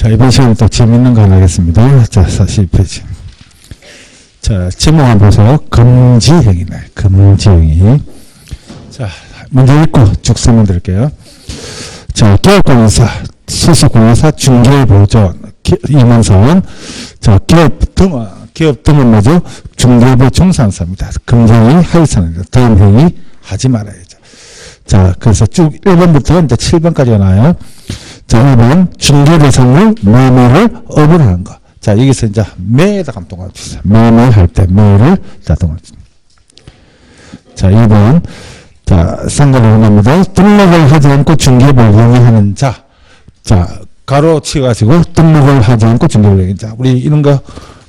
자, 이번 시간에 또 재밌는 거 하나 하겠습니다. 자, 42페이지. 자, 제목 한번 보세요. 금지행위네. 금지행위. 자, 문제 읽고 쭉 설명 드릴게요. 자, 기업공인사, 수수공인사, 중개보전, 임원사원, 자, 기업 등은 뭐죠? 중개부 종사사입니다. 금지행위, 하위사입니다. 다음 행위 하지 말아야죠. 자, 그래서 쭉 1번부터 이제 7번까지가 나와요. 자, 1번, 중개 대상을 매매를 업을 하는 거. 자, 여기서 이제 매에다가 한번 동그라미 주세요. 매매할 때 매를 자, 동그라미 주세요. 자, 2번. 자, 상관을 원합니다. 등록을 하지 않고 중개를 영위하는 자. 자, 가로 치가지고 등록을 하지 않고 중개를 영위하는 자. 우리 이런 거,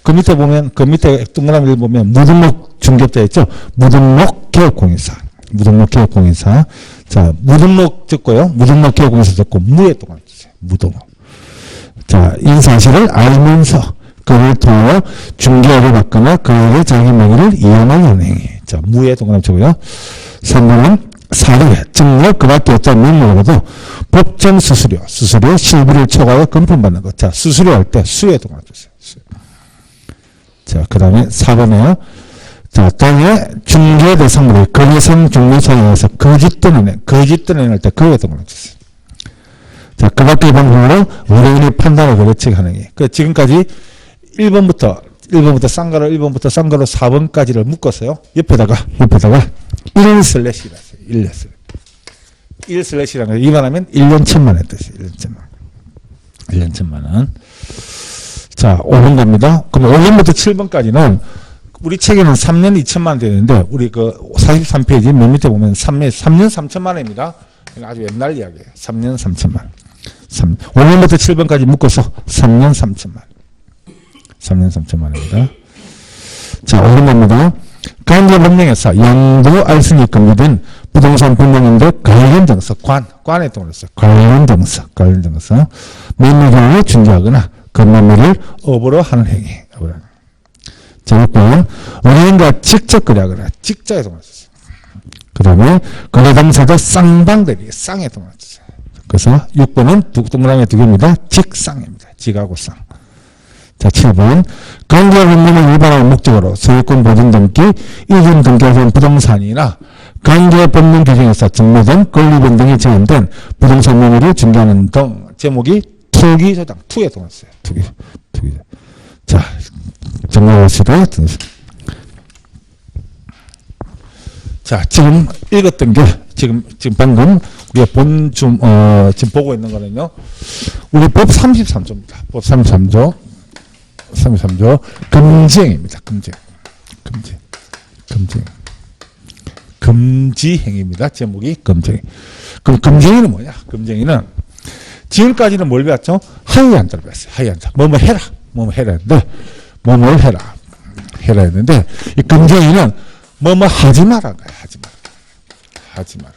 그 밑에 보면, 그 밑에 동그라미를 보면 무등록 중개업자 있죠? 무등록 개업공인사. 무등록 개업공인사. 자, 무등록 적고요. 무등록 개업공인사 적고 무에 동그라미 주세요. 무등록. 자, 이 사실을 알면서 그를 통하여 중개업을 받거나 그에게 자기 명의를 이용하는 행위. 자, 무에 동그라미 치고요. 3번은 사례, 증여, 그 밖에 없자 명령으로도 법정 수수료, 실비를 초과하여 금품받는 것. 자, 수수료 할 때 수에 동그라미 주세요. 수. 자, 그 다음에 4번에요. 자, 땅에 중개 대상물을 거래성 종료사항에서 거짓 떠내낼 때 그에 동그라미 주세요. 자, 그 밖의 방법으로 의뢰인의 판단을 그르치게 하는 게. 그 지금까지 1번부터 쌍가로 1번부터 쌍가로 4번까지를 묶었어요. 옆에다가 1슬래시라 했어요. 1슬래시라는 거 이만하면 1년 1,000만 원 뜻이에요. 1년 1,000만 원. 자, 5번 갑니다. 그럼 5번부터 7번까지는 우리 책에는 3년 2천만 원 되는데 우리 그 43페이지 맨 밑에 보면 3년 3천만 원입니다. 아주 옛날 이야기예요. 3년 3천만 원. 5년부터 7번까지 묶어서 3년 3천만 원. 3년 3천만 원입니다. 자, 5번 갑니다. 관계법령에서 양도 알선이 금지된 부동산 분양인데 관련 정서, 관에 동그랬어요. 관련 정서. 매매 경우에 중개하거나 그 매매를 업으로 하는 행위. 자, 6번 의뢰인과 직접 거래하거나 직자에 동그랬어요. 그 다음에 거래당사자 쌍방대리, 쌍에 동그랬어요. 그래서 6번은 동그라미 두 개입니다. 직쌍입니다. 직하고 쌍. 자, 7번. 관계법령을 위반할 목적으로 소유권 보존 등기, 이전 등기하는 부동산이나 관계법령 규정에서 증명된 권리 변동이 제한된 부동산 명의를 중개하는 등. 제목이 투기 조장, 투에 동했어요. 투기. 자, 정리해봅시다. 자, 지금 읽었던 게, 지금 방금 우리가 지금 보고 있는 거는요, 우리 법 33조입니다. 법 33조. 금지행위입니다. 금지행위입니다. 제목이 금지행위. 그럼 금지행위는 뭐냐? 금지행위는 지금까지는 뭘 배웠죠? 하위한자를 배웠어요. 하위한자. 뭐뭐 해라. 했는데, 뭐뭘 해라 했는데, 이 금지행위는 뭐뭐 하지 마라는 거야. 하지 마라.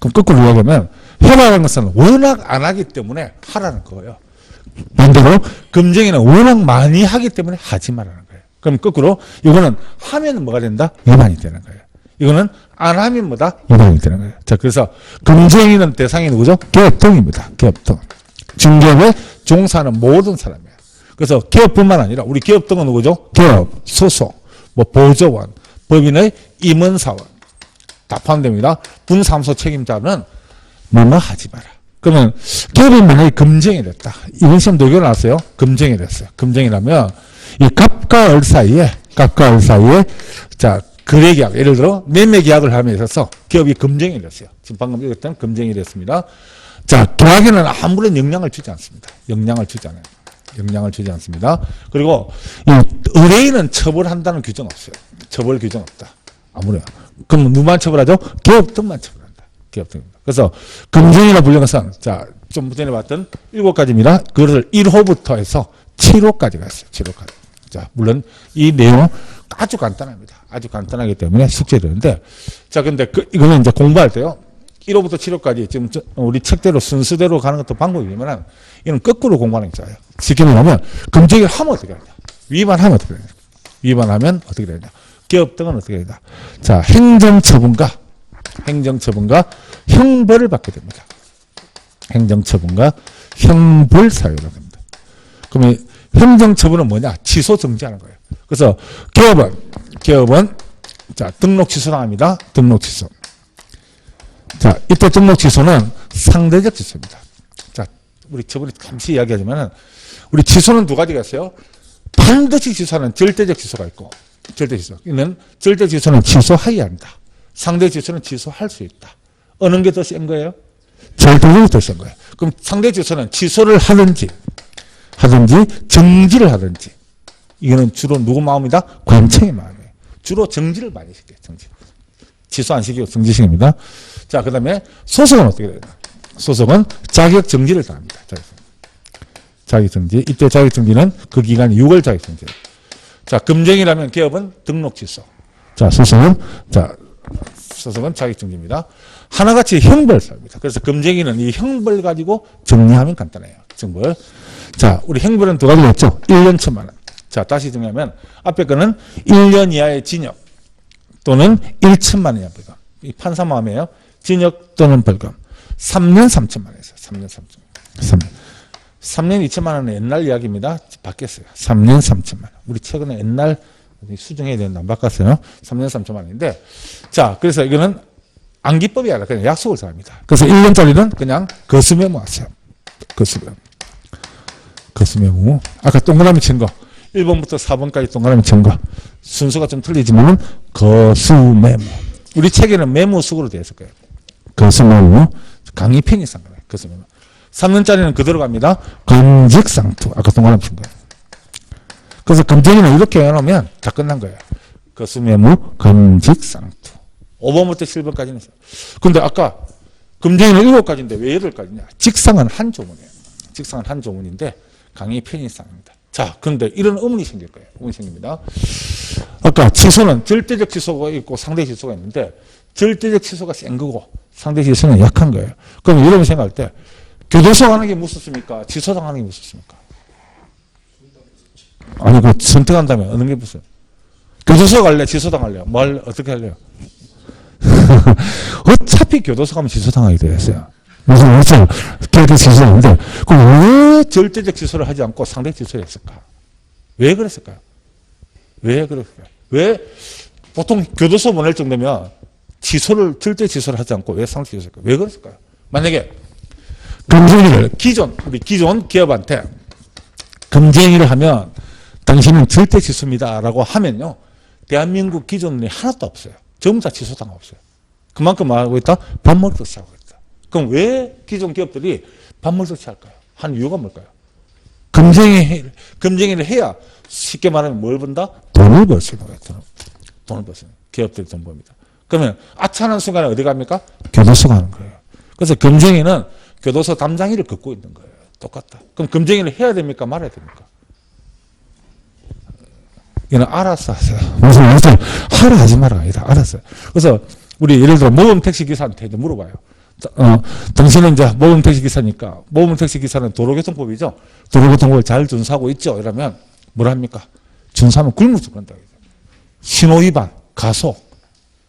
그럼 거꾸로 이야기하면 해라는 것은 워낙 안 하기 때문에 하라는 거예요. 반대로 금지행위는 워낙 많이 하기 때문에 하지 말라는 거예요. 그럼 거꾸로 이거는 하면 뭐가 된다? 위반이 되는 거예요. 이거는 안 하면 뭐다? 위반이 되는 거예요. 자, 그래서 금지행위는 대상이 누구죠? 기업등입니다. 기업등. 중개업에 종사하는 모든 사람이에요. 그래서 기업뿐만 아니라 우리 기업등은 누구죠? 기업, 소속, 보조원, 법인의 임원사원 다 포함됩니다. 분사무소 책임자는 뭐뭐 하지 마라. 그러면 기업이 만약에 금지행위 됐다. 이번 시험 도교 나왔어요. 금지행위 됐어요. 금지행위라면 이 갑과 을 사이에 자, 거래 계약, 예를 들어 매매 계약을 함에 있어서 기업이 금지행위 됐어요. 지금 방금 읽었던 금지행위 됐습니다. 자, 계약에는 아무런 영향을 주지 않습니다. 영향을 주지 않습니다. 그리고 이 의뢰인은 처벌한다는 규정 없어요. 처벌 규정 없다. 아무래요. 그럼 누구만 처벌하죠? 기업등만 처벌한다. 기업등입니다. 그래서 금지행위라 불리는 것은 자, 좀 전에 봤던 7가지입니다. 그것을 1호부터 해서 7호까지가 있어요. 7호까지. 자, 물론 이 내용 아주 간단합니다. 아주 간단하기 때문에 숙제되는데, 자, 근데 이거는 이제 공부할 때요. 1호부터 7호까지 지금 우리 책대로 순서대로 가는 것도 방법이지만 이건 거꾸로 공부하는 게 좋아요. 쉽게 말하면 금지행위를 하면 어떻게 되냐? 위반하면 어떻게 되냐? 위반하면 어떻게 되냐? 기업 등은 어떻게 되냐? 자, 행정처분과 형벌을 받게 됩니다. 행정처분과 형벌사유라고 합니다. 그러면 행정처분은 뭐냐? 취소 정지하는 거예요. 그래서 기업은 자, 등록 취소당합니다. 등록 취소. 자, 이때 등록 취소는 상대적 취소입니다. 자, 우리 저번에 잠시 이야기하지만은 우리 취소는 두 가지가 있어요. 반드시 취소하는 절대적 취소가 있고, 절대 취소. 이는 절대 취소는 취소하여야 한다. 상대 취소는 취소할 수 있다. 어느 게 더 센 거예요? 절대적이 더 센 거예요. 그럼 상대 취소는 취소를 하든지 정지를 하든지. 이거는 주로 누구 마음이다? 관청의 마음이에요. 주로 정지를 많이 시켜요. 정지. 취소 안 시키고 정지시킵니다. 자, 그 다음에 소속은 어떻게 되나? 소속은 자격 정지를 당합니다. 자격 정지. 이때 자격 정지는 그 기간이 6월 자격 정지. 자, 금쟁이라면 기업은 등록 취소. 자, 소속은 자격 정지입니다. 하나같이 형벌사입니다. 그래서 금쟁이는 이 형벌 가지고 정리하면 간단해요. 정벌. 자, 우리 형벌은 두 가지가 있죠. 1년 1,000만 원. 자, 다시 정리하면 앞에 거는 1년 이하의 징역 또는 1,000만 원 이하 벌금. 이 판사 마음이에요. 징역 또는 벌금. 3년 3,000만 원에서 3년 3,000만 원. 3년 2천만 원은 옛날 이야기입니다. 바뀌었어요. 3년 3천만 원. 우리 최근에 옛날 수정해야 되는데 안 바꿨어요. 3년 3천만 원인데, 자, 그래서 이거는 안기법이 아니라 그냥 약속을 사합니다. 그래서 1년짜리는 그냥 거수메모 하세요. 거수메모. 아까 동그라미 친 거. 1번부터 4번까지 동그라미 친 거. 순서가 좀 틀리지만 거수메모. 우리 책에는 메모숙으로 되어 있을 거예요. 거수메모. 강의 편의상 거예요. 거수메모. 3년짜리는 그대로 갑니다. 검직상투. 아까 동그라미 친 거예요. 그래서 검증이는 이렇게 해놓으면 다 끝난 거예요. 거수메모, 검직상투. 5번부터 7번까지는 있어요. 근데 아까 검증이는 7가지인데 왜 8가지냐? 직상은 한 조문이에요. 직상은 한 조문인데 강의 편의상입니다. 자, 그런데 이런 의문이 생길 거예요. 의문이 생깁니다. 아까 취소는 절대적 취소가 있고 상대 취소가 있는데 절대적 취소가 센 거고 상대 취소는 약한 거예요. 그럼 이런 생각할 때 교도소 가는 게 무섭습니까? 취소당하는 게 무섭습니까? 아니, 그 선택한다면 어느 게 무슨? 교도소 갈래? 취소당할래요? 뭘 어떻게 할래요? 어차피 교도소 가면 취소당하게 되어 있어요. 무슨 절대 취소하는데 그럼 왜 절대적 취소를 하지 않고 상대 취소를 했을까? 왜 그랬을까요? 왜 보통 교도소 보낼 정도면 절대 취소를 하지 않고 왜 상대 취소를 했을까요? 왜 그랬을까요? 만약에 우리 기존 기업한테 금쟁이를 하면 당신은 절대 취소입니다 라고 하면요, 대한민국 기존이 하나도 없어요. 전부 다 취소당 없어요. 그만큼 말하고 있다? 밥벌듯이 하고 있다. 그럼 왜 기존 기업들이 밥벌듯이 할까요? 한 이유가 뭘까요? 금쟁이를 해야 쉽게 말하면 뭘 번다? 돈을 벌 수 있는 거예요. 돈을 벌 수 있는. 기업들이 돈 벌입니다. 그러면 아차하는 순간에 어디 갑니까? 교도소 가는 거예요. 그래서 금쟁이는 교도소 담장이를 긋고 있는 거예요. 똑같다. 그럼 금쟁이를 해야 됩니까? 말아야 됩니까? 이는 알아서 하세요. 무슨 하라 하지 마라 아니다. 알았어요. 그래서 우리 예를 들어 모범 택시 기사한테 물어봐요. 당신은 이제 모범 택시 기사니까 모범 택시 기사는 도로교통법이죠. 도로교통법을 잘 준수하고 있죠. 이러면 뭘 합니까? 준수하면 굶어 죽는다. 신호 위반, 가속,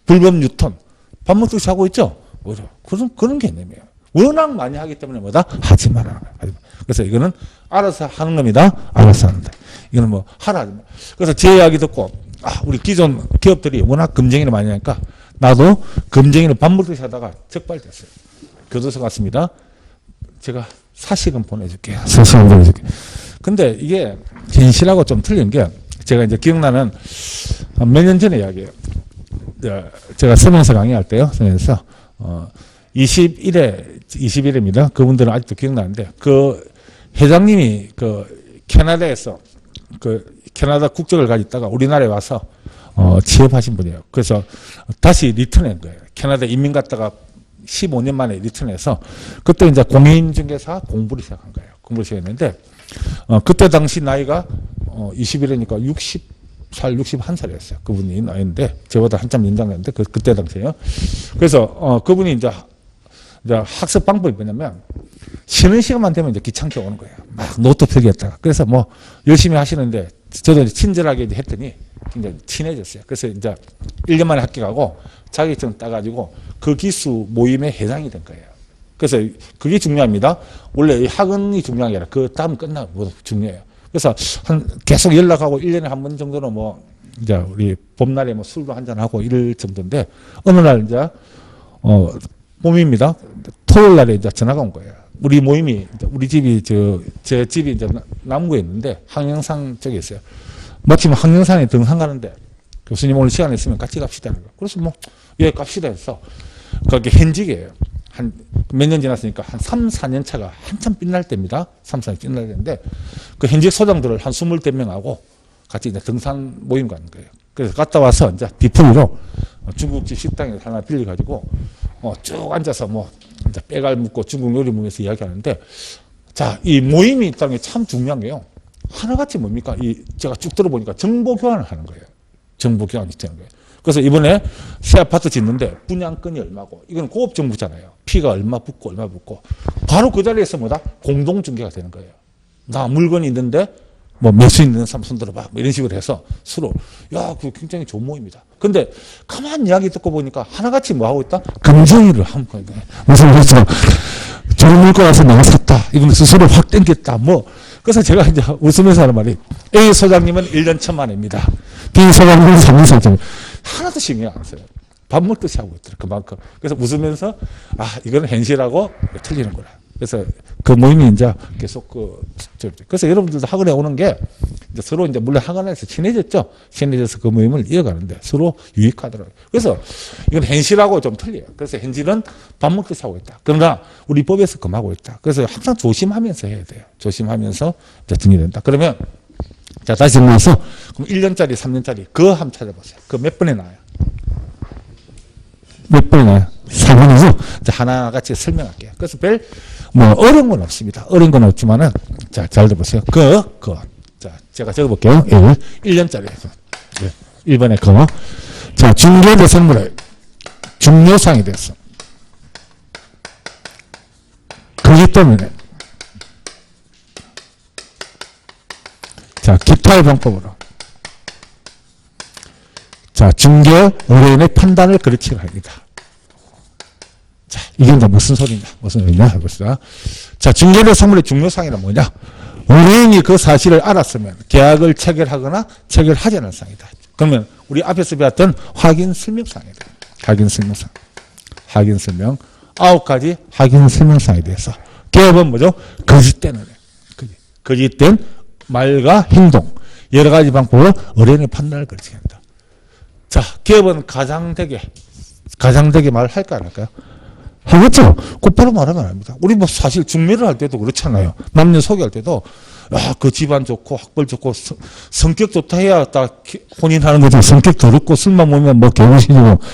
불법 유턴, 밥먹듯이 하고 있죠. 뭐죠? 그런 개념이에요. 워낙 많이 하기 때문에 뭐다? 하지 마라. 그래서 이거는 알아서 하는 겁니다. 알아서 하는다. 이거는 뭐 하라 하지 마. 그래서 제 이야기 듣고 우리 기존 기업들이 워낙 금쟁이를 많이 하니까 나도 금쟁이를 밥먹듯이 하다가 적발됐어요. 교도소 갔습니다. 제가 사식은 보내줄게요. 사식은 보내줄게요. 근데 이게 현실하고 좀 틀린 게 제가 이제 기억나는 몇 년 전의 이야기예요. 제가 서면서 강의할 때요. 서면서 21회입니다. 그분들은 아직도 기억나는데 그 회장님이 그 캐나다에서 그 캐나다 국적을 가지고 있다가 우리나라에 와서 취업하신 분이에요. 그래서 다시 리턴한 거예요. 캐나다 이민 갔다가 15년 만에 리턴해서 그때 이제 공인중개사 공부를 시작한 거예요. 공부를 시작했는데 그때 당시 나이가 21회니까 61살이었어요. 그분이 나이인데 저보다 한참 연장했는데 그때 당시에요. 그래서 그분이 이제 학습 방법이 뭐냐면 쉬는 시간만 되면 이제 귀찮게 오는 거예요. 막 노트 필기했다가. 그래서 뭐 열심히 하시는데 저도 이제 친절하게 이제 했더니 굉장히 친해졌어요. 그래서 이제 1년 만에 합격하고 자격증 따가지고 그 기수 모임의 회장이 된 거예요. 그래서 그게 중요합니다. 원래 이 학원이 중요한 게 아니라 그 다음 끝나면 뭐 중요해요. 그래서 계속 연락하고 1년에 한 번 정도는 뭐 이제 우리 봄날에 뭐 술도 한잔하고 이럴 정도인데 어느 날 이제 봄입니다. 토요일 날에 이제 전화가 온 거예요. 우리 모임이 우리 집이 제 집이 이제 남구에 있는데 항영산 쪽에 있어요. 마침 항영산에 등산 가는데 교수님 오늘 시간 있으면 같이 갑시다. 그래서 뭐 예 갑시다 해서 그게 현직이에요. 한 몇 년 지났으니까 한 3, 4년 차가 한참 빛날 때입니다. 3, 4년 빛날 때인데 그 현직 소장들을 한 20대명하고 같이 이제 등산 모임 가는 거예요. 그래서 갔다 와서 이제 뒤풀이로 중국집 식당에 하나 빌려가지고 쭉 앉아서 뭐 이제 빼갈 묻고 중국 요리 먹으면서 이야기하는데 자, 이 모임이 있다는 게 참 중요한 게요. 하나같이 뭡니까? 제가 쭉 들어보니까 정보 교환을 하는 거예요. 정보 교환이 되는 거예요. 그래서 이번에 새 아파트 짓는데 분양권이 얼마고 이건 고업정부잖아요. 피가 얼마 붙고 얼마 붙고 바로 그 자리에서 뭐다? 공동중개가 되는 거예요. 나 물건이 있는데 뭐 매수 있는 사람 손들어봐 뭐 이런 식으로 해서 서로 야, 그 굉장히 좋은 모임이다. 근데 가만 이야기 듣고 보니까 하나같이 뭐 하고 있다? 금전위를 한 거예요. 무슨 그렇죠? 좋은 물건 와서 내가 샀다. 이건 스스로 확 땡겼다. 뭐 그래서 제가 이제 웃으면서 하는 말이 A 소장님은 1년 1,000만입니다. B 소장님은 3년 3천. 하나도 신경 안 써요. 밥 먹듯이 하고 있더라. 그만큼. 그래서 웃으면서 이거는 현실하고 틀리는구나. 그래서 그 모임이 이제 계속 그래서 여러분들도 학원에 오는 게 이제 서로 이제 물론 학원에서 친해졌죠. 친해져서 그 모임을 이어가는데 서로 유익하더라고요. 그래서 이건 현실하고 좀 틀려요. 그래서 현실은 밥 먹듯이 하고 있다. 그러나 우리 법에서 금하고 있다. 그래서 항상 조심하면서 해야 돼요. 조심하면서 이제 정리된다. 그러면 자, 다시 모아서 그럼 1년짜리, 3년짜리 그거 한번 찾아보세요. 그 몇 번에 나와요? 몇 번에 나와요? 4번이죠? 하나같이 설명할게요. 그래서 뭐 어려운 건 없습니다. 어려운 건 없지만은 자, 잘 들어보세요. 자, 제가 적어볼게요. 1년짜리. 1번에 그거. 자, 중개대 선물의 중요상에 대해서. 그렇기 때문에 자, 기타의 방법으로. 자, 중개 의뢰인의 판단을 거치게 합니다. 자, 이게 이제 무슨 소리냐 해봅시다. 자, 중개대 선물의 중요상이란 뭐냐? 의뢰인이 그 사실을 알았으면 계약을 체결하거나 체결하지 않은 상이다. 그러면 우리 앞에서 배웠던 확인 설명상이다. 확인 설명상. 9가지 확인 설명상에 대해서. 개업은 뭐죠? 거짓된 의뢰. 거짓된 말과 행동. 여러 가지 방법으로 의뢰인의 판단을 거치게 한다. 자, 기업은 가장되게 말할까 안 할까요? 하겠죠. 곧바로 말하면 안 합니다. 우리 뭐 사실 중매를 할 때도 그렇잖아요. 남녀 소개할 때도 그 집안 좋고 학벌 좋고 성격 좋다 해야 딱 혼인하는 거죠. 성격 더럽고 술만 먹으면 뭐 개구시고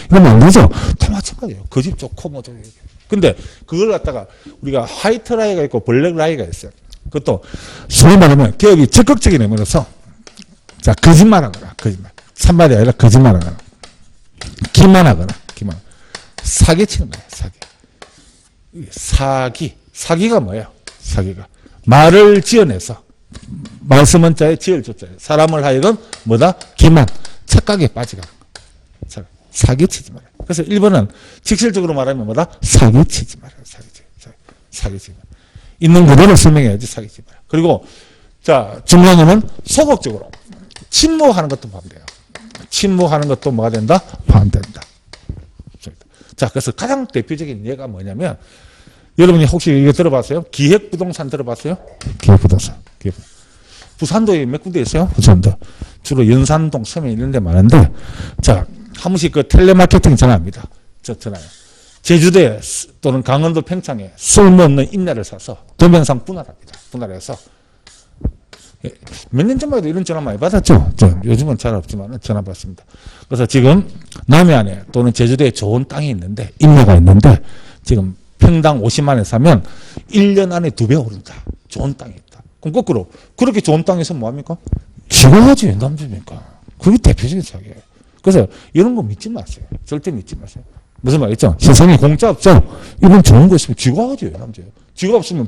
이러면 안 되죠. 다 마찬가지예요. 그 집 좋고 뭐 저기. 근데 그걸 갖다가 우리가 화이트 라이가 있고 블랙 라이가 있어요. 그것도 소위 말하면 기업이 적극적인 의미로서 자, 거짓말하거나 참말이 아니라 거짓말하거나 기만하거나 사기치는 거예요. 사기가 뭐예요? 사기가 말을 지어내서 말씀은 자에 지을 조자에 사람을 하여금 뭐다? 기만 착각에 빠지게 하는 거예요. 사기치지 말아요. 그래서 1번은 직설적으로 말하면 뭐다? 사기치지 말아요. 사기치지 말아요. 있는 그대로 설명해야지 사기치지 말아요. 그리고 자, 중요한 거는 소극적으로 침묵하는 것도 포함돼요. 침묵하는 것도 뭐가 된다? 포함된다. 자, 그래서 가장 대표적인 예가 뭐냐면 여러분이 혹시 이거 들어봤어요? 기획부동산 들어봤어요? 기획부동산. 부산도 몇 군데 있어요? 부산도. 주로 연산동, 서면 이런 데 많은데 자, 한 번씩 그 텔레마케팅 전화합니다. 전화요. 제주도에 또는 강원도 평창에 쓸모없는 임야를 사서 도면상 분할합니다. 분할해서 몇 년 전만 해도 이런 전화 많이 받았죠. 요즘은 잘 없지만 전화 받습니다. 그래서 지금 남해안에 또는 제주도에 좋은 땅이 있는데 임야가 있는데 지금 평당 50만 원 사면 1년 안에 2배 오른다. 좋은 땅이 있다. 그럼 거꾸로 그렇게 좋은 땅에서 뭐합니까? 지어야지 왜 남줍니까? 그게 대표적인 사기예요. 그래서 이런 거 믿지 마세요. 절대 믿지 마세요. 무슨 말이죠? 세상에 공짜 없죠? 이건 좋은 거 있으면 쥐가 하지 왜 남줘요? 쥐가 없으면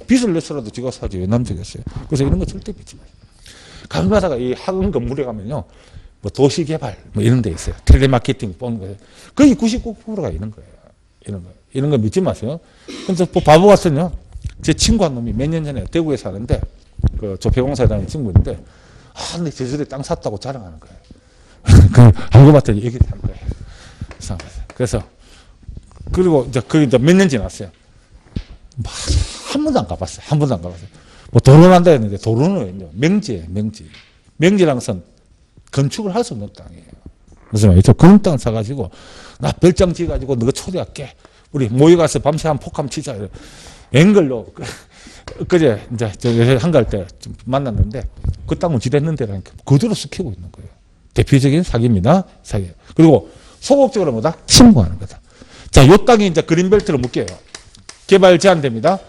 빚을 내서라도 쥐가 사지 왜 남주겠어요? 그래서 이런 거 절대 믿지 마세요. 가끔가다가 이 학원 건물에 가면요. 뭐 도시개발 뭐 이런 데 있어요. 텔레마케팅 보는 거예요. 거의 99%가 이런 거예요. 이런 거. 이런 거 믿지 마세요. 근데 뭐 바보 같은요. 제 친구 한 놈이 몇 년 전에 대구에 사는데 그 조폐공사에 다니는 친구인데 근데 제주도에 땅 샀다고 자랑하는 거예요. 그 알고 봤더니 얘기를 하는 거예요. 그래서 그리고 이제 그게 이제 몇 년 지났어요. 한 번도 안 가봤어요. 한 번도 안 가봤어요. 뭐 도론한다 했는데 도론은 명지예요. 명지라는 것은 건축을 할 수 없는 땅이에요. 무슨 말이죠? 그런 땅을 사가지고 나 별장 지어가지고 너가 초대할게. 우리 모여가서 밤새 한 폭함 치자. 앵글로 그제 이제 한가할 때 좀 만났는데 그 땅은 지됐는 데라니까 그대로 지키고 있는 거예요. 대표적인 사기입니다. 사기. 그리고 소극적으로 뭐다? 신고하는 거다. 자, 요 땅이 이제 그린벨트로 묶여요. 개발 제한됩니다.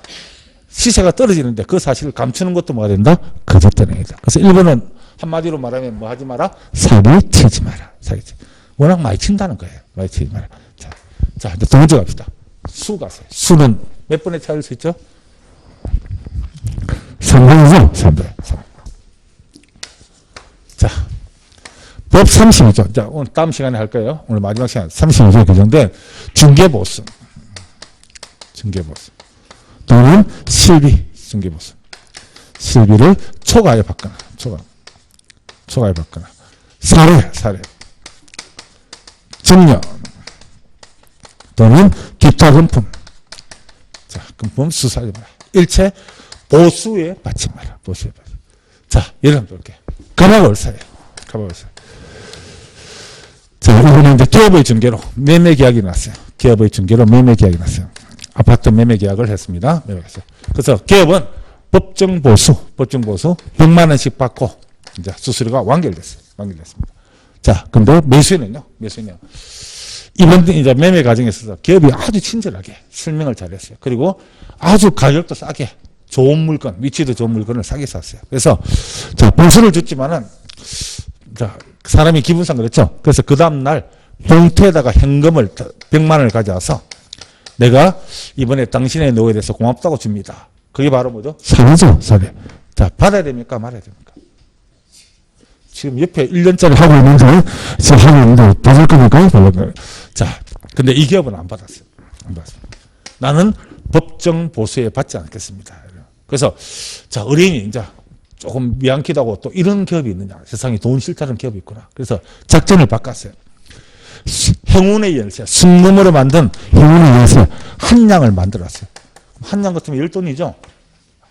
시세가 떨어지는데 그 사실을 감추는 것도 뭐가 된다? 거짓되는 그래서 일본은 한마디로 말하면 뭐 하지 마라? 사기 치지 마라. 사기. 워낙 많이 친다는 거예요. 많이 치지 마라. 자, 이제 두 번째 갑시다. 수 가세요. 수는 몇 번에 찾을 수 있죠? 3번이죠? 3번. 자, 법 32조. 자, 오늘 다음 시간에 할 거예요. 오늘 마지막 시간 32조에 규정된 중개보수. 또는 실비. 중개보수. 실비를 초과해 받거나. 초과해 받거나. 사례. 증여. 또는 기타 금품. 자, 금품 수사하지 마라. 일체 보수에 받지 마라. 자, 예를 한번 볼게요. 가마골사예요. 자, 이번에 이제 기업의 중개로 매매 계약이 났어요. 아파트 매매 계약을 했습니다. 그래서 기업은 법정 보수 100만 원씩 받고 이제 수수료가 완결됐습니다. 자, 근데 매수인은요. 이번 이제 매매 과정에서 기업이 아주 친절하게 설명을 잘했어요. 그리고 아주 가격도 싸게 좋은 물건, 위치도 좋은 물건을 싸게 샀어요. 그래서 자, 보수를 줬지만은 자, 사람이 기분상 그랬죠. 그래서 그 다음 날 봉투에다가 현금을 100만 원을 가져와서 내가 이번에 당신의 노예에 대해서 고맙다고 줍니다. 그게 바로 뭐죠? 사례죠, 사례. 자, 받아야 됩니까? 말아야 됩니까? 지금 옆에 1년짜리 하고 있는데 받을 겁니까? 자, 근데 이 기업은 안 받았어요. 나는 법정 보수에 받지 않겠습니다. 그래서 자, 의뢰인이 이제 조금 미안키도 하고 또 이런 기업이 있느냐. 세상에 돈 싫다는 기업이 있구나. 그래서 작전을 바꿨어요. 행운의 열쇠, 순금으로 만든 행운의 열쇠 한 양을 만들었어요. 한 양 같으면 10돈이죠.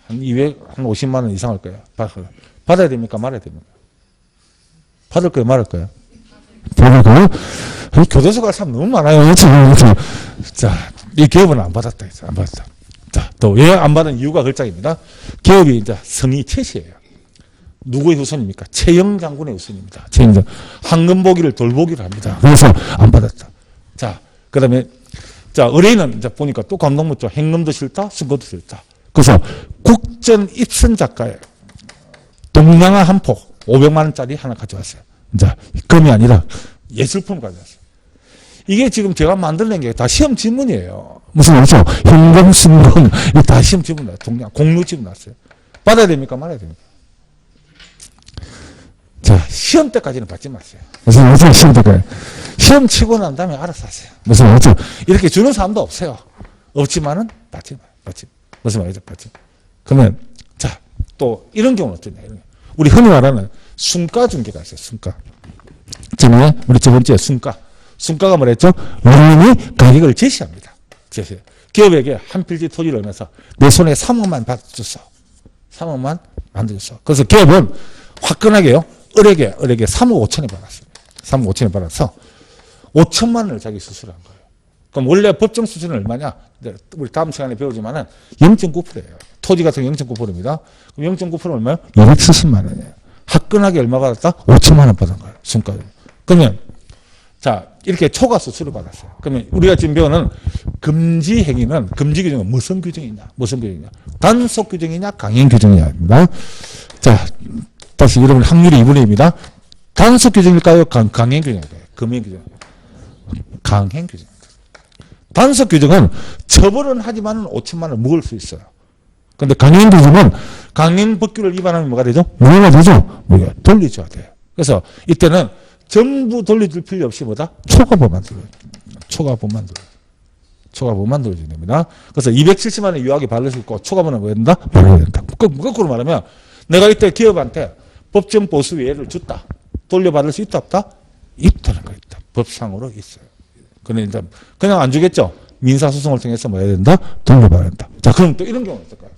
한 50만 원 이상 할 거예요. 받아야 됩니까? 말아야 됩니까? 받을 거예요? 말할 거예요? 받을 거예요? 교도소 갈 사람 너무 많아요. 자, 이 기업은 안 받았다. 자, 또 왜 안 받은 이유가 걸작입니다. 기업이 이제 성이 최씨예요. 누구의 후손입니까? 최영 장군의 후손입니다. 최영 황금보기를 돌보기를 합니다. 그래서 안 받았다. 자, 그 다음에 자, 의뢰인은 이제 보니까 또 감동 묻죠. 행금도 싫다, 승고도 싫다. 그래서 국전 입선 작가의 동양화 한 폭 500만 원짜리 하나 가져왔어요. 이제 금이 아니라 예술품을 가져왔어요. 이게 지금 제가 만들어낸 게 다 시험 지문이에요. 무슨 말이죠? 현금, 순금, 이거 다 시험 지문 나왔어요. 동양, 공유 지문 나왔어요. 받아야 됩니까? 말아야 됩니까? 자, 시험 때까지는 받지 마세요. 무슨 말이죠? 시험 때까지. 시험 치고 난 다음에 알아서 하세요. 무슨 말이죠? 이렇게 주는 사람도 없어요. 없지만은 받지 마요. 무슨 말이죠? 받지. 그러면, 자, 또 이런 경우는 어떠냐. 우리 흔히 말하는 순가 중개가 있어요. 순가. 우리 저번주에 순가. 순가가 뭐랬죠? 원인이 가격을 제시합니다. 기업에게 한 필지 토지를 얻으면서 내 손에 3억만 받아줬어. 3억만 만들었어. 그래서 기업은 화끈하게요. 을에게 3억 5천에 받았어요. 3억 5천에 받아서 5천만 원을 자기 수술한 거예요. 그럼 원래 법정 수준은 얼마냐? 우리 다음 시간에 배우지만은 0.9%예요. 토지 같은 경 0.9%입니다. 그럼 0.9% 얼마요? 270만 원이에요. 화끈하게 얼마 받았다? 5천만 원 받은 거예요. 순가. 그러면 자, 이렇게 초과 수수료 받았어요. 그러면 우리가 지금 배우는 금지 행위는 금지 규정은 무슨 규정이냐? 단속 규정이냐? 강행 규정이냐입니다. 자, 다시 여러분 확률이 2분의 2입니다. 단속 규정일까요? 강행 규정일까요? 금행 규정. 강행 규정. 단속 규정은 처벌은 하지만 5천만 원을 먹을 수 있어요. 그런데 강행 규정은 강행 법규를 위반하면 뭐가 되죠? 무효가 되죠? 돌려줘야 돼요. 그래서 이때는 전부 돌려줄 필요 없이 뭐다? 초과범만 들어요. 초과범만 들어요. 초과분 만들어줘야 됩니다. 그래서 270만 원 유학이 받을 수 있고 초과분은 왜 된다? 받아야 된다. 거꾸로 말하면 내가 이때 기업한테 법정 보수 외를 줬다. 돌려받을 수 있다 없다? 있다는 거 있다. 법상으로 있어요. 그러니까 그냥 안 주겠죠. 민사소송을 통해서 뭐 해야 된다? 돌려받아야 된다. 자, 그럼 또 이런 경우는 있을까요?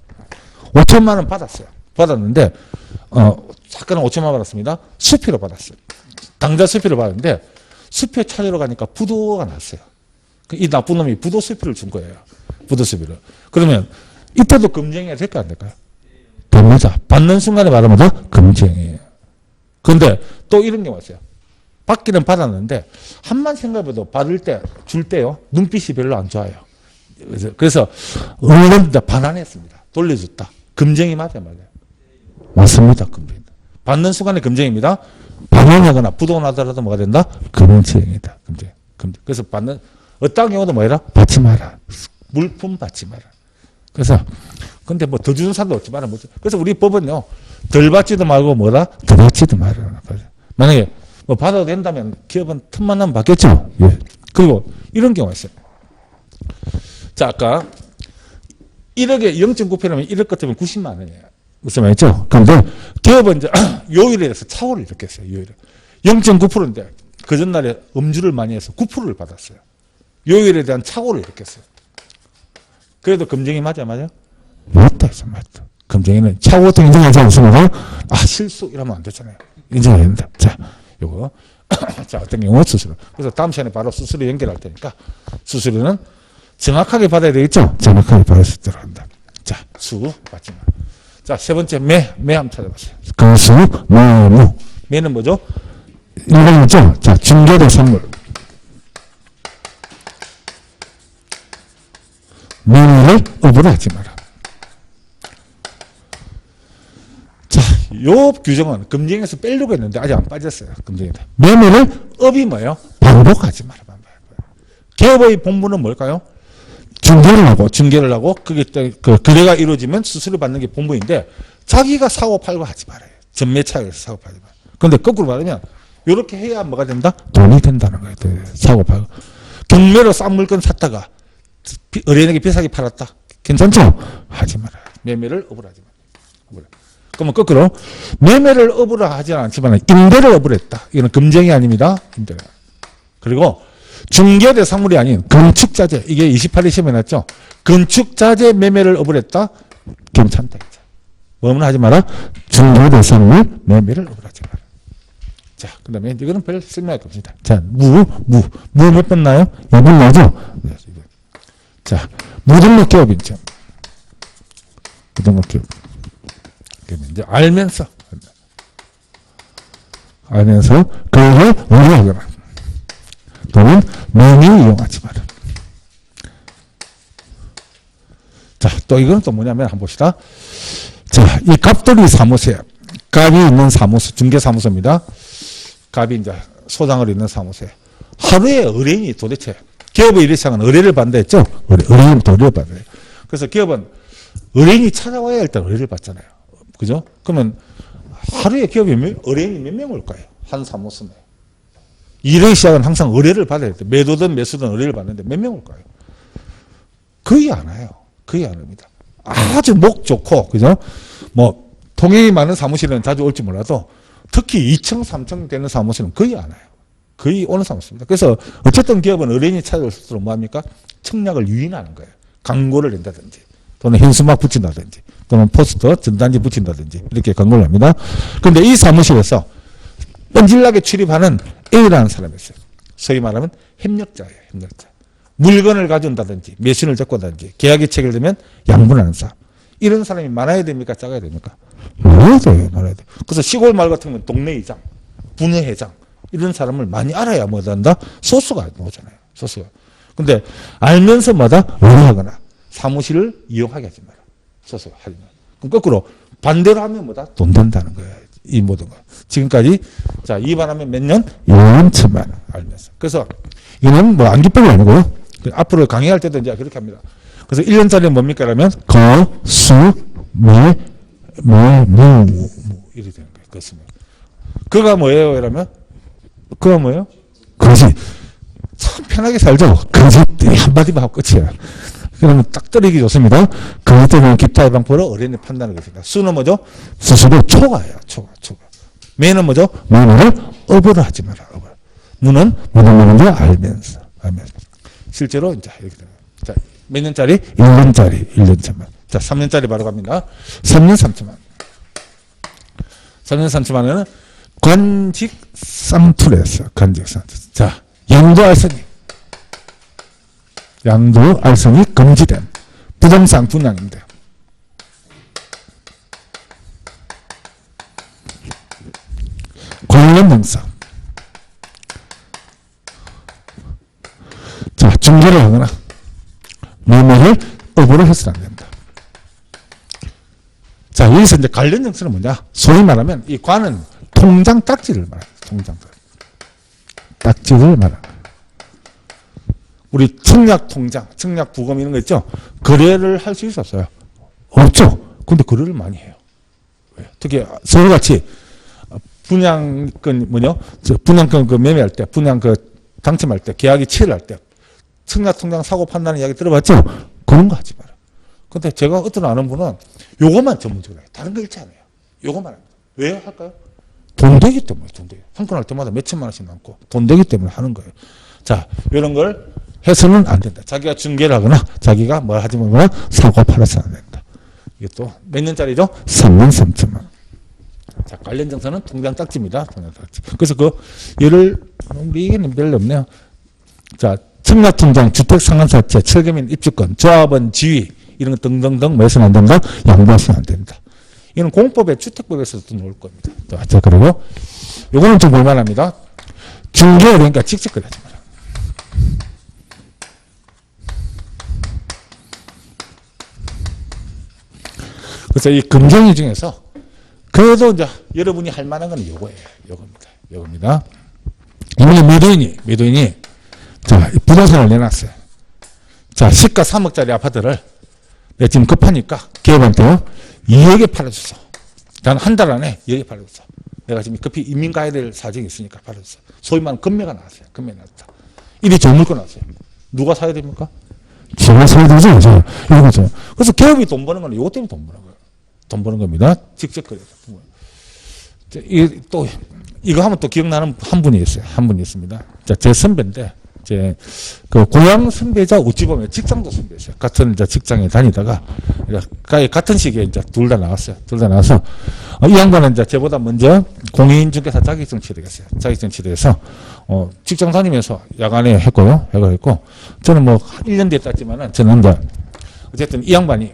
5천만 원 받았어요. 받았는데 사건은 5천만 원 받았습니다. 수표로 받았어요. 당좌 수표를 받았는데 수표 찾으러 가니까 부도가 났어요. 이 나쁜 놈이 부도 수표를 준 거예요. 부도 수표를. 그러면 이때도 금지행위가 될까 안 될까요? 됩니다. 받는 순간에 말하면 다 금지행위예요. 그런데 또 이런 경우가 있어요. 받기는 받았는데 한만 생각해도 받을 때, 줄 때요. 눈빛이 별로 안 좋아요. 그래서 의원은 반환했습니다. 돌려줬다. 금쟁이 맞아요. 맞습니다. 금쟁이. 받는 순간에 금쟁입니다. 반환하거나 부도나더라도 뭐가 된다? 금쟁이다. 금쟁. 그래서 받는 어떤 경우도 뭐해라? 받지 마라. 물품 받지 마라. 그래서 근데 뭐 더 주는 사람도 없지 마라. 그래서 우리 법은요. 덜 받지도 말고 뭐다? 더 받지도 마라. 만약에 뭐 받아도 된다면 기업은 틈만 나면 받겠죠. 예. 그리고 이런 경우가 있어요. 자, 아까 1억에 0.9%면 1억 같으면 90만 원이에요. 무슨 말이죠? 그런데 기업은 이제 요일에 대해서 착오를 이렇게 했어요. 요일에. 0.9%인데 그 전날에 음주를 많이 해서 9%를 받았어요. 요일에 대한 착오를 이렇게 했어요. 그래도 금쟁이 맞아? 맞다 해서 맞다. 금쟁이는 착오 같은 인정하지 않습니다. 실수 이러면 안 되잖아요. 인정해야 된다. 자, 요거. 자, 어떤 경우 수수료. 그래서 다음 시간에 바로 수수료 연결할 테니까 수수료는 정확하게 받아야 되겠죠? 정확하게 받을 수 있도록 한다. 자, 수 받지 마. 자, 세 번째 매 한번 찾아보세요. 건수, 매무. 매는 뭐죠? 이거 있죠? 자, 중개대 선물. 매매를 업으로 하지 마라. 자, 요 규정은 금쟁에서 빼려고 했는데 아직 안 빠졌어요. 금쟁에다. 매매를 업이 뭐예요? 반복하지 마라. 기업의 본분은 뭘까요? 중개를 하고 그게 그 거래가 이루어지면 수수료 받는 게 본분인데 자기가 사고 팔고 하지 말아요. 전매차익에서 사고 팔지 말아요. 그런데 거꾸로 말하면 이렇게 해야 뭐가 된다? 돈이 된다는 거예요. 사고 팔고. 경매로 싼 물건 샀다가 의뢰인에게 비싸게 팔았다. 괜찮죠? 하지 말아요. 매매를 업으로 하지 말아요. 그러면 거꾸로 매매를 업으로 하지는 않지만 임대를 업으로 했다. 이거는 금쟁이 아닙니다. 임대. 그리고 중개대 상물이 아닌 건축자재. 이게 28회 시험에 났죠. 건축자재 매매를 업으로 했다. 괜찮다. 뭐만 하지 마라. 중개대 상물 매매를 업으로 하지 마라. 자, 그 다음에 이거는 별 쓸모할 게 없습니다. 자, 무 몇 번 나요? 2번 나죠? 자, 무등록 기업 인정. 무등록 기업. 이제 알면서 그걸 의뢰하거나 또는 명의 이용하지 마라. 자, 또 이거는 또 뭐냐면 한번 봅시다. 자, 이 갑돌이 사무소에 갑이 있는 사무소, 중개사무소입니다. 갑이 이제 소장을 있는 사무소에 하루에 의뢰인이 도대체 기업의 일회상은 의뢰를 받는다 했죠? 의뢰인부터 의뢰를 받아요. 그래서 기업은 의뢰인이 찾아와야 일단 의뢰를 받잖아요. 그죠? 그러면 하루에 기업이 의뢰인이 몇 명 올까요? 한 사무소에. 일의 시작은 항상 의뢰를 받아야 돼. 매도든 매수든 의뢰를 받는데 몇 명 올까요? 거의 안 와요. 거의 안 옵니다. 아주 목 좋고, 그죠? 뭐, 통행이 많은 사무실은 자주 올지 몰라도 특히 2층, 3층 되는 사무실은 거의 안 와요. 거의 오는 사무실입니다. 그래서 어쨌든 기업은 의뢰인이 찾아올수록 뭐합니까? 청약을 유인하는 거예요. 광고를 낸다든지 또는 현수막 붙인다든지 또는 포스터, 전단지 붙인다든지 이렇게 광고를 합니다. 그런데 이 사무실에서 뻔질나게 출입하는 A라는 사람이 있어요. 소위 말하면 협력자예요. 협력자. 물건을 가져온다든지 매신을 적고 다든지 계약이 체결되면 양분하는 사람. 이런 사람이 많아야 됩니까? 작아야 됩니까? 많아야 돼요. 많아야 돼요. 그래서 시골 마을 같은 경우는 동네의장, 분회회장 이런 사람을 많이 알아야 뭐다 한다? 소수가 나오잖아요. 소수가. 근데 알면서 뭐다? 의뢰하거나 사무실을 이용하게 하지 마라. 소수가 하지 마라. 그럼 거꾸로 반대로 하면 뭐다? 돈 된다는 거예요. 이 모든 거. 지금까지 자 위반하면 몇 년? 1년 1천만 원 알면서. 그래서 이거는 뭐 안기법이 아니고요. 앞으로 강의할 때도 이제 그렇게 합니다. 그래서 1년짜리는 뭡니까? 그러면 거, 수, 매, 무 이렇게 되는 거예요. 그렇습니다. 그가 뭐예요? 그러면 그가 뭐예요? 거지. 참 편하게 살죠. 거짓 한마디만 하고 끝이에요. 그러면 딱 때리기 좋습니다. 거짓되는 기타 예방법으로 어린이 판단을 것입니다. 수는 뭐죠? 스스로 초과예요. 초과. 매는 뭐죠? 매너를 업어를 하지 마라. 업어. 무는 뭐를 알면서. 실제로 이제 이렇게 됩니다. 자, 몇 년짜리? 1년짜리. 자, 3년짜리 바로 갑니다. 3년 3천만. 3년 3천만원은 관직 쌍투레스. 관직 쌍투레스. 자, 양도 알선이 금지된 부동산 분양입니다. 관련 영상. 자, 중개를 하거나 매매를 업으로 해서는 안 된다. 자, 여기서 이제 관련 영상은 뭐냐? 소위 말하면 이 관은 통장 딱지를 말합니다. 통장 딱지를 말합니다. 우리 청약통장, 청약부금 이런 거 있죠? 거래를 할 수 있었어요? 없죠. 근데 거래를 많이 해요. 왜? 특히 서울같이 분양권 분양권 그 매매할 때, 분양 그 당첨할 때, 계약이 체결할 때, 청약통장 사고 판다는 이야기 들어봤죠? 그런 거 하지 마라. 근데 제가 어떤 아는 분은 요것만 전문적으로 해요. 다른 거 읽지 않아요. 요것만 합니다. 왜 할까요? 돈 되기 때문에, 돈 되기. 한 건 할 때마다 몇천만 원씩 남고, 돈 되기 때문에 하는 거예요. 자, 이런 걸 해서는 안 된다. 자기가 중개를 하거나 자기가 뭘 하지 말거나 사고 팔아서는 안 된다. 이게 또 몇 년짜리죠? 3년 3천만 원. 자, 관련 정서는 통장 딱지입니다. 통장 딱지. 그래서 얘를 우리 얘기는 별로 없네요. 자, 청약통장, 주택상한사채, 철거민 입주권, 조합원 지위 이런 거 등등등 뭐 해서는 안 된다. 양보해서는 안 된다. 이는 공법에 주택법에서도 나올 겁니다. 자, 그리고 요거는 좀 볼만합니다. 중개를 그러니까 직접 그러지 마라. 그래서 이 금경위 중에서 그래도 이제 여러분이 할 만한 건 요거예요. 요겁니다. 이번에 매도인이 자, 부동산을 내놨어요. 자, 시가 3억짜리 아파트를 내가 지금 급하니까 기업한테요 2억에 팔아줬어. 난 한 달 안에 2억에 팔아줬어. 내가 지금 급히 이민 가야 될 사정이 있으니까 팔아줬어. 소위 말하는 금매가 나왔어요. 금매 나왔다. 이리 좋은 물건 나왔어요. 누가 사야 됩니까? 제가 사야 되죠. 이런 거죠. 그래서 기업이 돈 버는 건 이것 때문에 돈 버는 거예요. 돈 버는 겁니다. 직접 거래죠. 또 이거 하면 또 기억나는 한 분이 있어요. 한 분이 있습니다. 자, 제 선배인데 제 그 고향 선배자 어찌 보면 직장도 선배였어요. 같은 이제 직장에 다니다가 같은 시기에 이제 둘 다 나왔어요. 둘 다 나와서 이 양반은 이제 저보다 먼저 공인중개사 자격증 취득했어요. 자격증 취득해서 직장 다니면서 야간에 했고요. 했고 저는 뭐 1년 뒤에 땄지만은 저는 이제 어쨌든 이 양반이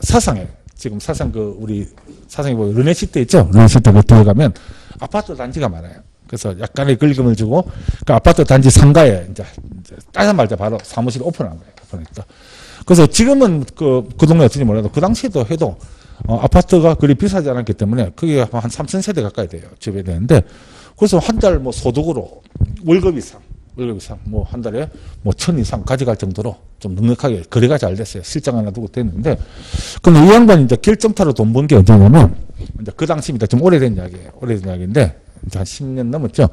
사상에 지금 사상 우리 사상에 뭐 르네시트 있죠? 르네시트 그 들어가면 아파트 단지가 많아요. 그래서 약간의 긁음을 주고 그 아파트 단지 상가에 이제 따자마자 바로 사무실 오픈한 거예요. 오픈했다. 그래서 지금은 그 동네 어떤지 몰라도 그 당시에도 해도 아파트가 그리 비싸지 않았기 때문에 그게 한 3,000세대 가까이 돼요. 집에 되는데 그래서 한 달 뭐 소득으로 월급 이상 뭐 한 달에 뭐 1,000 이상 가져갈 정도로 좀 넉넉하게 거래가 잘 됐어요. 실장 하나 두고 됐는데 근데 이 양반이 이제 결정타로 돈 번 게 언제냐면 이제 그 당시입니다. 좀 오래된 이야기인데 한 10년 넘었죠.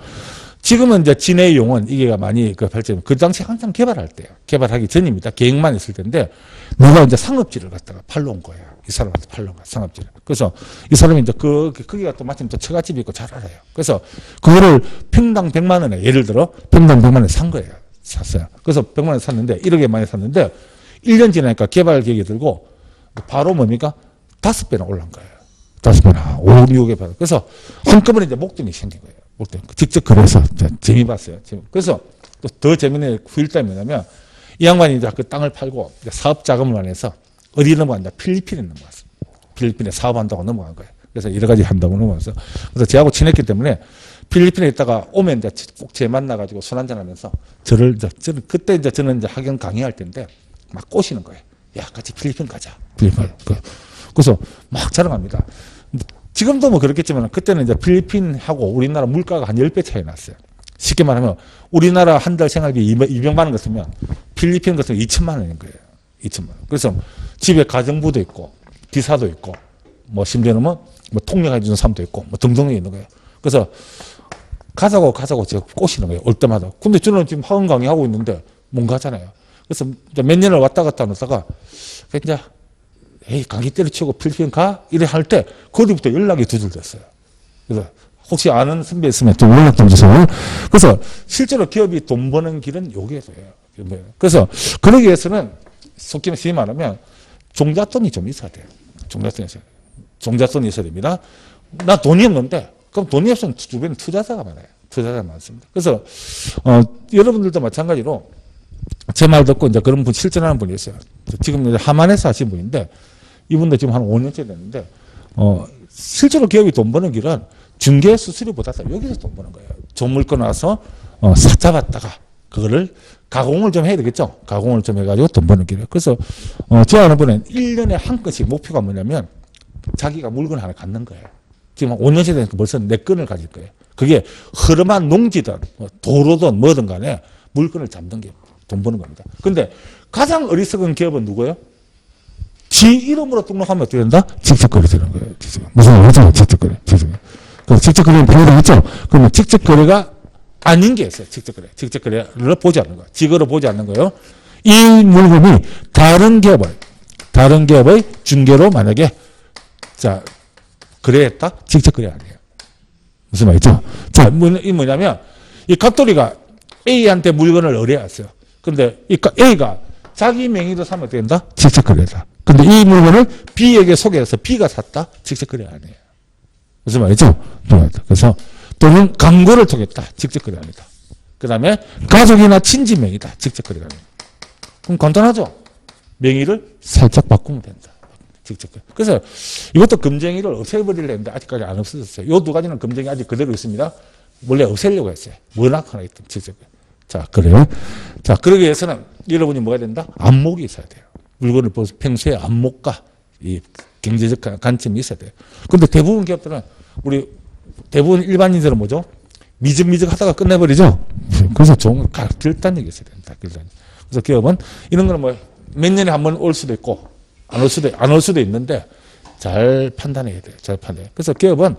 지금은 이제 진해의 용은 이게 많이 발전. 그 당시 한참 개발할 때요. 개발하기 전입니다. 계획만 있을 텐데 누가 이제 상업지를 갖다가 팔러 온 거예요. 이 사람한테 팔러 온 거야, 상업지를. 그래서 이 사람이 이제 거기가 또 마침 또 처갓집이 있고 잘 알아요. 그래서 그거를 평당 100만 원에 예를 들어 평당 100만 원에 산 거예요. 샀어요. 그래서 100만 원에 샀는데 1억에 많이 샀는데 1년 지나니까 개발 계획이 들고 바로 뭡니까? 5배나 올라간 거예요. 5배나 5, 6에 받아. 그래서 한꺼번에 이제 목돈이 생긴 거예요. 목돈. 직접 그래서 재미 봤어요. 그래서 또 더 재미있는 후일담이 뭐냐면 이 양반이 이제 그 땅을 팔고 사업 자금을 마련해서 어디 넘어간다? 필리핀에 넘어갔어요. 필리핀에 사업한다고 넘어간 거예요. 그래서 여러 가지 한다고 넘어가서. 그래서 저하고 친했기 때문에 필리핀에 있다가 오면 이제 꼭 제 만나가지고 술 한잔 하면서 저는 그때 이제 저는 이제 학연 강의할 때인데 막 꼬시는 거예요. 야, 같이 필리핀 가자. 필리핀. 그래서 막 자랑합니다. 지금도 뭐 그렇겠지만 그때는 이제 필리핀하고 우리나라 물가가 한 10배 차이 났어요. 쉽게 말하면 우리나라 한 달 생활비 200만 원 같으면 필리핀 같으면 2천만 원인 거예요. 2천만 원. 그래서 집에 가정부도 있고 기사도 있고 뭐 심지어는 뭐 통역해 주는 사람도 있고 뭐 등등이 있는 거예요. 그래서 가자고 제가 꼬시는 거예요. 올 때마다. 근데 저는 지금 학원 강의하고 있는데 못 가잖아요. 그래서 이제 몇 년을 왔다 갔다 하다가 이제 에이 강의 때려치우고 필리핀 가? 이래 할 때 거기부터 연락이 두절됐어요. 그래서 혹시 아는 선배 있으면 좀 연락 좀 주세요. 그래서 실제로 기업이 돈 버는 길은 여기에서예요. 그래서 그러기 위해서는 속기 말하면 종잣돈이 좀 있어야 돼요. 종잣돈이 있어야 됩니다. 나 돈이 없는데 그럼 돈이 없으면 주변에 투자자가 많아요. 투자자가 많습니다. 그래서 여러분들도 마찬가지로 제 말 듣고 이제 그런 분 실천하는 분이 있어요. 지금 이제 하만에서 하신 분인데 이분도 지금 한 5년째 됐는데 실제로 기업이 돈 버는 길은 중개 수수료보다 여기서 돈 버는 거예요. 좋은 물건 와서 사잡았다가 그거를 가공을 좀 해야 되겠죠. 가공을 좀 해가지고 돈 버는 길이에요. 그래서 저 아는 분은 1년에 한 건씩 목표가 뭐냐면 자기가 물건 하나 갖는 거예요. 지금 5년째 되니까 벌써 4건을 가질 거예요. 그게 흐름한 농지든 도로든 뭐든 간에 물건을 잡는 게 돈 버는 겁니다. 근데 가장 어리석은 기업은 누구예요? 지 이름으로 등록하면 어떻게 된다? 직접거래 되는 거예요. 무슨 말이죠? 직접거래. 직접거래는 배워되겠죠? 그러면 직접거래가 아닌 게 있어요. 직접거래를 보지 않는 거예요. 직거를 보지 않는 거예요. 이 물건이 다른 기업의 중개로 만약에 자 거래했다? 직접거래 아니에요. 무슨 말이죠? 자, 이 뭐냐면 이 갑돌이가 A한테 물건을 의뢰했어요. 근데 이 A가 자기 명의로 사면 어떻게 된다? 직접거래다. 근데 이 물건을 B에게 소개해서 B가 샀다? 직접거래 아니에요. 무슨 말이죠? 그래서 또는 광고를 통했다. 직접거래 아니다. 그 다음에 가족이나 친지 명의다. 직접거래가 아니다. 그럼 간단하죠? 명의를 살짝 바꾸면 된다. 직접거래. 그래서 이것도 금쟁이를 없애버리려 했는데 아직까지 안 없어졌어요. 이 두 가지는 금쟁이 아직 그대로 있습니다. 원래 없애려고 했어요. 워낙 하나 있던 직접거래. 자, 그래요. 자, 그러기 위해서는 여러분이 뭐가 된다? 안목이 있어야 돼요. 물건을 보면서 평소에 안목과 이 경제적 관점이 있어야 돼요. 근데 대부분 기업들은 대부분 일반인들은 뭐죠? 미적미적 하다가 끝내버리죠? 그래서 좋은 결단력이 있어야 된다. 그래서 기업은 이런 거는 몇 년에 한 번 올 수도 있고 안 올 수도 있는데 잘 판단해야 돼요. 잘 판단해요. 그래서 기업은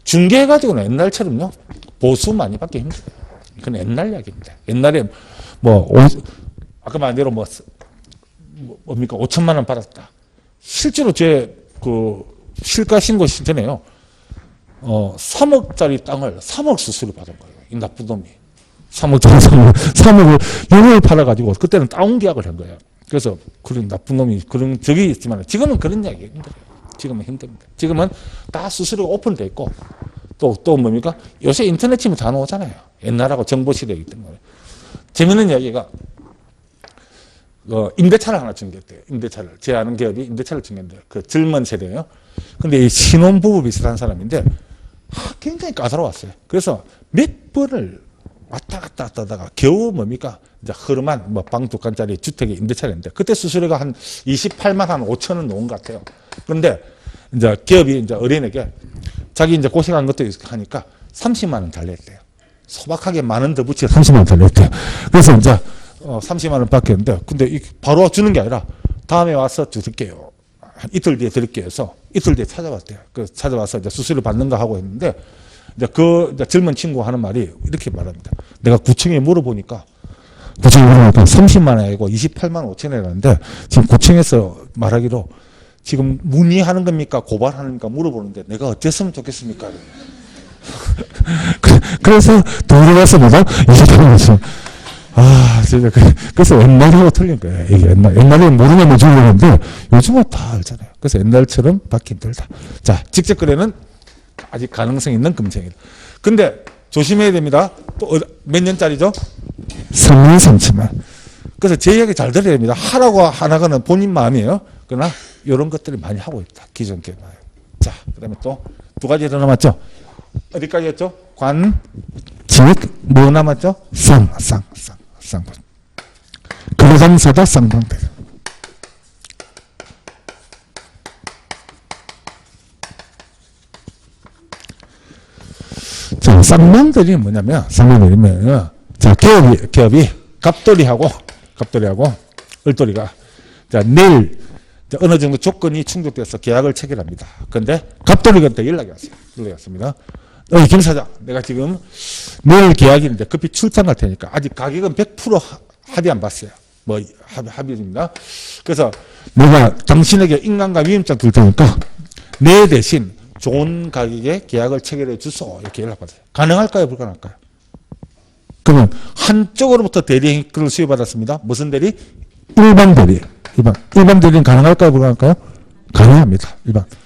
중개해가지고는 옛날처럼요. 보수 많이 받기 힘들어요. 그건 옛날 이야기입니다. 옛날에 아까 말한 대로 뭡니까? 5천만 원 받았다. 실제로 제 실가 신고 시전에요. 3억짜리 땅을 3억 수수료 받은 거예요. 이 나쁜 놈이. 3억을 용을 팔아가지고 그때는 다운 계약을 한 거예요. 그래서 그런 나쁜 놈이 그런 적이 있지만 지금은 그런 이야기 힘들어요. 지금은 힘듭니다. 지금은 다 수수료가 오픈되어 있고 또 뭡니까? 요새 인터넷 치면 다 나오잖아요. 옛날하고 정보시대이기 때문에. 재밌는 이야기가 임대차를 하나 중개했대요. 임대차를. 제 아는 기업이 임대차를 중개했대요. 그 젊은 세대예요. 근데 이 신혼부부 비슷한 사람인데 굉장히 까다로웠어요. 그래서 몇 번을 왔다 갔다 하다가 겨우 뭡니까? 이제 흐름한 방 2칸짜리 주택에 임대차를 했는데 그때 수수료가 한 28만 한 5천 원 나온 것 같아요. 그런데 이제 기업이 이제 어린에게 자기 이제 고생한 것도 하니까 30만 원 달랬대요. 소박하게 만 원 더 붙이고 30만 원 달랬대요. 그래서 이제 30만 원 받겠는데 근데 바로 주는 게 아니라 다음에 와서 드릴게요. 한 이틀 뒤에 드릴게요 해서 이틀 뒤에 찾아왔대요. 그래서 찾아와서 이제 수수료 받는가 하고 했는데 이제 젊은 친구 하는 말이 이렇게 말합니다. 내가 구청에 물어보니까 30만 원이 아니고 28만 5천 원이라는데 지금 구청에서 말하기로 지금 문의하는 겁니까? 고발하는 겁니까? 물어보는데 내가 어땠으면 좋겠습니까? 그래서 들어가서 뭐다? 28만 원. 진짜. 그래서 옛날하고 틀린 거예요. 이게 옛날에 모르면 주려는데 요즘은 다 알잖아요. 그래서 옛날처럼 받기 힘들다. 자, 직접 거래는 아직 가능성 있는 금쟁이다. 근데 조심해야 됩니다. 또 몇 년짜리죠? 3년 3천만. 그래서 제 이야기 잘 들어야 됩니다. 하라고 하나가는 본인 마음이에요. 그러나 이런 것들을 많이 하고 있다. 기존 기업. 자, 그 다음에 또 2가지 더 남았죠? 어디까지 했죠? 관, 직, 뭐 남았죠? 쌍. 거래장사다 쌍방대. 자, 쌍방들이 뭐냐면, 자, 기업이 갑돌이하고 을돌이가, 자, 내일, 어느 정도 조건이 충족돼서 계약을 체결합니다. 그런데 갑돌이한테 연락이 왔어요. 연락이 왔습니다. 김 사장, 내가 지금 내일 계약인데 급히 출장 갈 테니까 아직 가격은 100% 합의 안 봤어요. 뭐 합의입니다. 그래서 내가 당신에게 인감과 위임장 줄 테니까 내 대신 좋은 가격에 계약을 체결해 주소. 이렇게 연락받아요. 가능할까요? 불가능할까요? 그러면 한쪽으로부터 대리행위권을 수여받았습니다. 무슨 대리? 일반 대리. 일반 대리는 가능할까요? 불가능할까요? 가능합니다.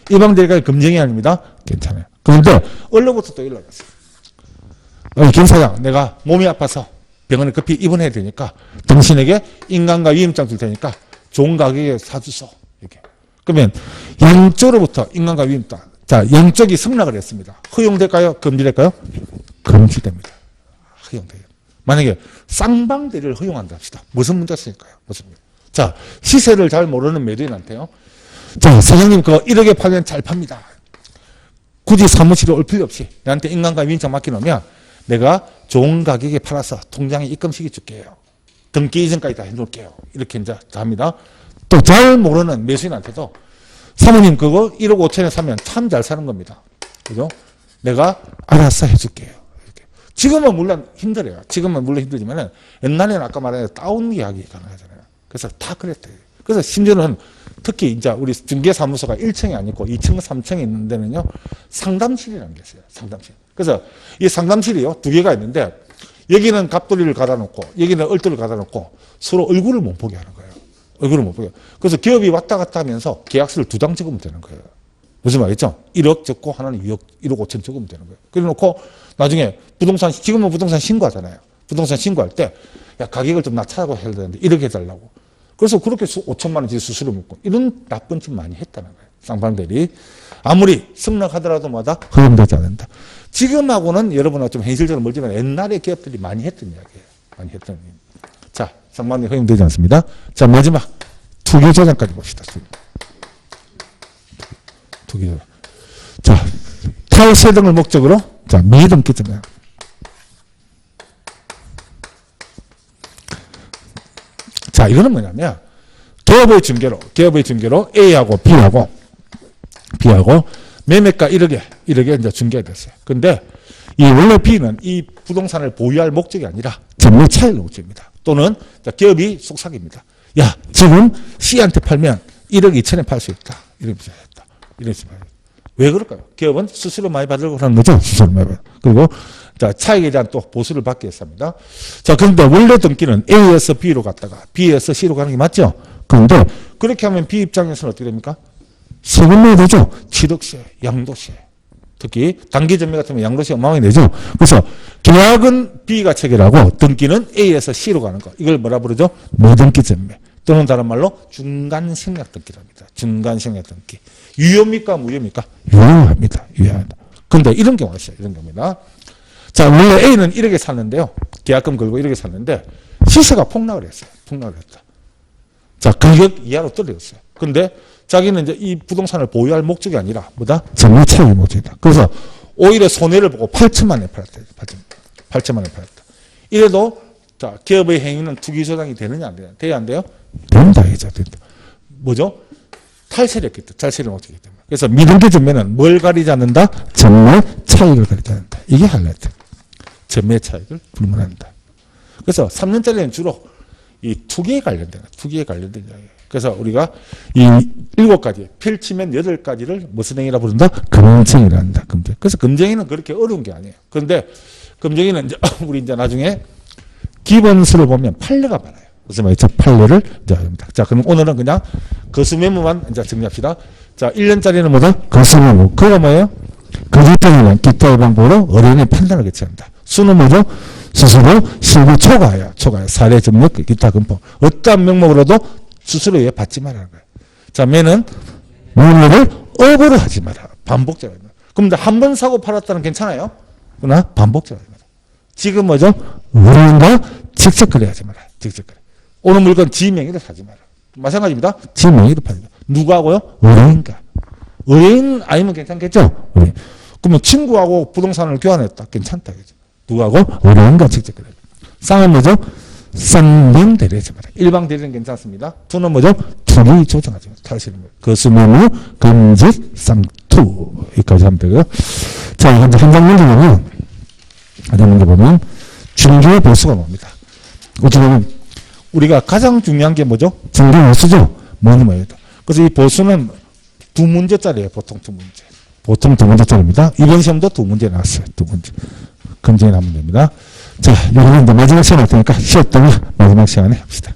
일반 대리가 금정이 아닙니다. 괜찮아요. 그런데 언로부터 또 연락이 왔어요. 김 사장, 내가 몸이 아파서 병원에 급히 입원해야 되니까 당신에게 인감과 위임장 줄 테니까 좋은 가격에 사주소. 이렇게. 그러면 양쪽으로부터 인감과 위임장. 자, 양쪽이 승낙을 했습니다. 허용될까요? 금지될까요? 금지됩니다. 허용돼요. 만약에 쌍방대리를 허용한다 합시다. 무슨 문제가 있을까요? 무슨 문제? 자, 시세를 잘 모르는 매도인한테요. 자, 사장님 그거 1억에 팔면 잘 팝니다. 굳이 사무실에 올 필요 없이 나한테 인감과 위임장 맡겨놓으면 내가 좋은 가격에 팔아서 통장에 입금시켜 줄게요. 등기 이전까지 다 해놓을게요. 이렇게 이제 합니다. 또 잘 모르는 매수인한테도 사모님 그거 1억 5천에 사면 참 잘 사는 겁니다. 그죠? 내가 알아서 해줄게요. 이렇게. 지금은 물론 힘들어요. 지금은 물론 힘들지만은 옛날에는 아까 말한 다운 계약이 가능하잖아요. 그래서 다 그랬대요. 그래서 심지어는 특히 이제 우리 중개사무소가 1층이 아니고 2층, 3층에 있는 데는요, 상담실이라는 게 있어요. 상담실. 그래서 이 상담실이요, 두 개가 있는데, 여기는 갑돌이를 가다 놓고, 여기는 얼돌을 가다 놓고, 서로 얼굴을 못 보게 하는 거예요. 얼굴을 못 보게. 그래서 기업이 왔다 갔다 하면서 계약서를 2장 적으면 되는 거예요. 무슨 말이죠? 1억 적고 하나는 1억 5천 적으면 되는 거예요. 그래 놓고, 나중에 부동산, 지금은 부동산 신고하잖아요. 부동산 신고할 때, 야, 가격을 좀 낮춰라고 해야 되는데, 1억 해달라고. 그래서 그렇게 5천만 원짜리 수수료 묻고 이런 나쁜 짓 많이 했다는 거예요. 쌍방대리. 아무리 승낙하더라도 마다 허용되지 않는다. 지금하고는 여러분하고 좀 현실적으로 멀지만 옛날에 기업들이 많이 했던 이야기예요. 많이 했던 이야기. 자, 쌍방대리 허용되지 않습니다. 자, 마지막 투기조장까지 봅시다. 투기조장. 자, 탈세 등을 목적으로 자, 미등기점이야. 자, 이거는 뭐냐면, 기업의 중개로 A하고 B하고 매매가 1억에 이제 중개가 됐어요. 근데 이 원래 B는 이 부동산을 보유할 목적이 아니라 점유 차익을 목적입니다. 또는 기업이 속삭입니다. 야, 지금 C한테 팔면 1억 2천에 팔 수 있다. 이러면서 했다. 왜 그럴까요? 기업은 수수료 많이 받으려고 하는 거죠. 수수료 많이 받으려고. 그리고 자, 차익에 대한 또 보수를 받기 위해서입니다. 자, 그런데 원래 등기는 A에서 B로 갔다가 B에서 C로 가는 게 맞죠? 그런데 그렇게 하면 B 입장에서는 어떻게 됩니까? 세금 내야 되죠? 취득세, 양도세. 특히 단기 전매 같으면 양도세 어마어마하게 내죠. 그래서 계약은 B가 체결하고 등기는 A에서 C로 가는 거. 이걸 뭐라 부르죠? 무등기 전매. 또는 다른 말로 중간 생략 등기랍니다. 중간 생략 등기. 유효입니까? 무효입니까? 유효합니다. 유효합니다. 그런데 이런 경우가 있어요. 이런 경우입니다. 자, 원래 A는 1억에 샀는데요. 계약금 걸고 1억에 샀는데 시세가 폭락을 했어요. 폭락을 했다. 자, 가격 이하로 떨어졌어요. 근데 자기는 이제 이 부동산을 보유할 목적이 아니라 뭐다? 점유 차익의 목적이다. 그래서 오히려 손해를 보고 8천만 원에 팔았다. 8천만 원에 팔았다. 이래도 자, 기업의 행위는 투기조장이 되느냐 안 되느냐? 돼야 안 돼요? 된다. 이죠. 된다. 뭐죠? 탈세를 했기 때문에. 탈세를 목적이기 때문에. 그래서 미등기 전매는 뭘 가리지 않는다? 점유 차익을 가리지 않는다. 이게 하이라이트. 점매 차익을 불문한다. 그래서 3년짜리는 주로 이 투기에 관련된 이야기예요. 그래서 우리가 이 7가지, 펼치면 8가지를 무슨 행위라 부른다? 금정이라 한다. 금정. 그래서 금정이는 그렇게 어려운 게 아니에요. 그런데 금정이는 이제 우리 이제 나중에 기본수를 보면 판례가 많아요. 무슨 말이죠? 판례를 이제 합니다. 자, 그럼 오늘은 그냥 거수매무만 이제 정리합시다. 자, 1년짜리는 뭐다? 거수매무. 그거 뭐예요? 거짓말이나 기타의 방법으로 어린이 판단을 개최한다. 수는 뭐죠? 수수료, 실부 초과야. 사례, 점력, 기타 금품. 어떠한 명목으로도 수수료에 받지 말라는 거예요. 자, 매는 물건을 업으로 하지 마라. 반복적으로. 그럼 한 번 사고 팔았다는 괜찮아요? 그러나 반복적으로 하지 마라. 지금 뭐죠? 어린이가 직접 거래하지 마라. 직접 거래. 오는 물건 지 명의로 사지 마라. 마찬가지입니다. 지 명의로 팔지 마라. 누가 하고요? 어린이가. 어린 아니면 괜찮겠죠? 어린. 그러면 친구하고 부동산을 교환했다. 괜찮다. 그죠? 누구하고? 어린이가 직접 거래. 쌍은 뭐죠? 쌍명 대리하지 마라. 일방 대리는 괜찮습니다. 투는 뭐죠? 투기 조정하지 마라. 탈실입니다. 거수매무, 금지, 쌍투. 투 여기까지 하면 되고요. 자, 이제 한 장 문제 보면 중개의 보수가 뭡니다. 어쩌면 우리가 가장 중요한 게 뭐죠? 중개 보수죠. 뭐예요? 그래서 이 보수는 두 문제짜리예요. 보통 두 문제. 보통 두 문제짜리입니다. 이번 시험도 두 문제 나왔어요. 두 문제. 검증을 하면 됩니다. 자, 여러분 이제 마지막 시간 할 테니까 쉬었다가 마지막 시간에 합시다.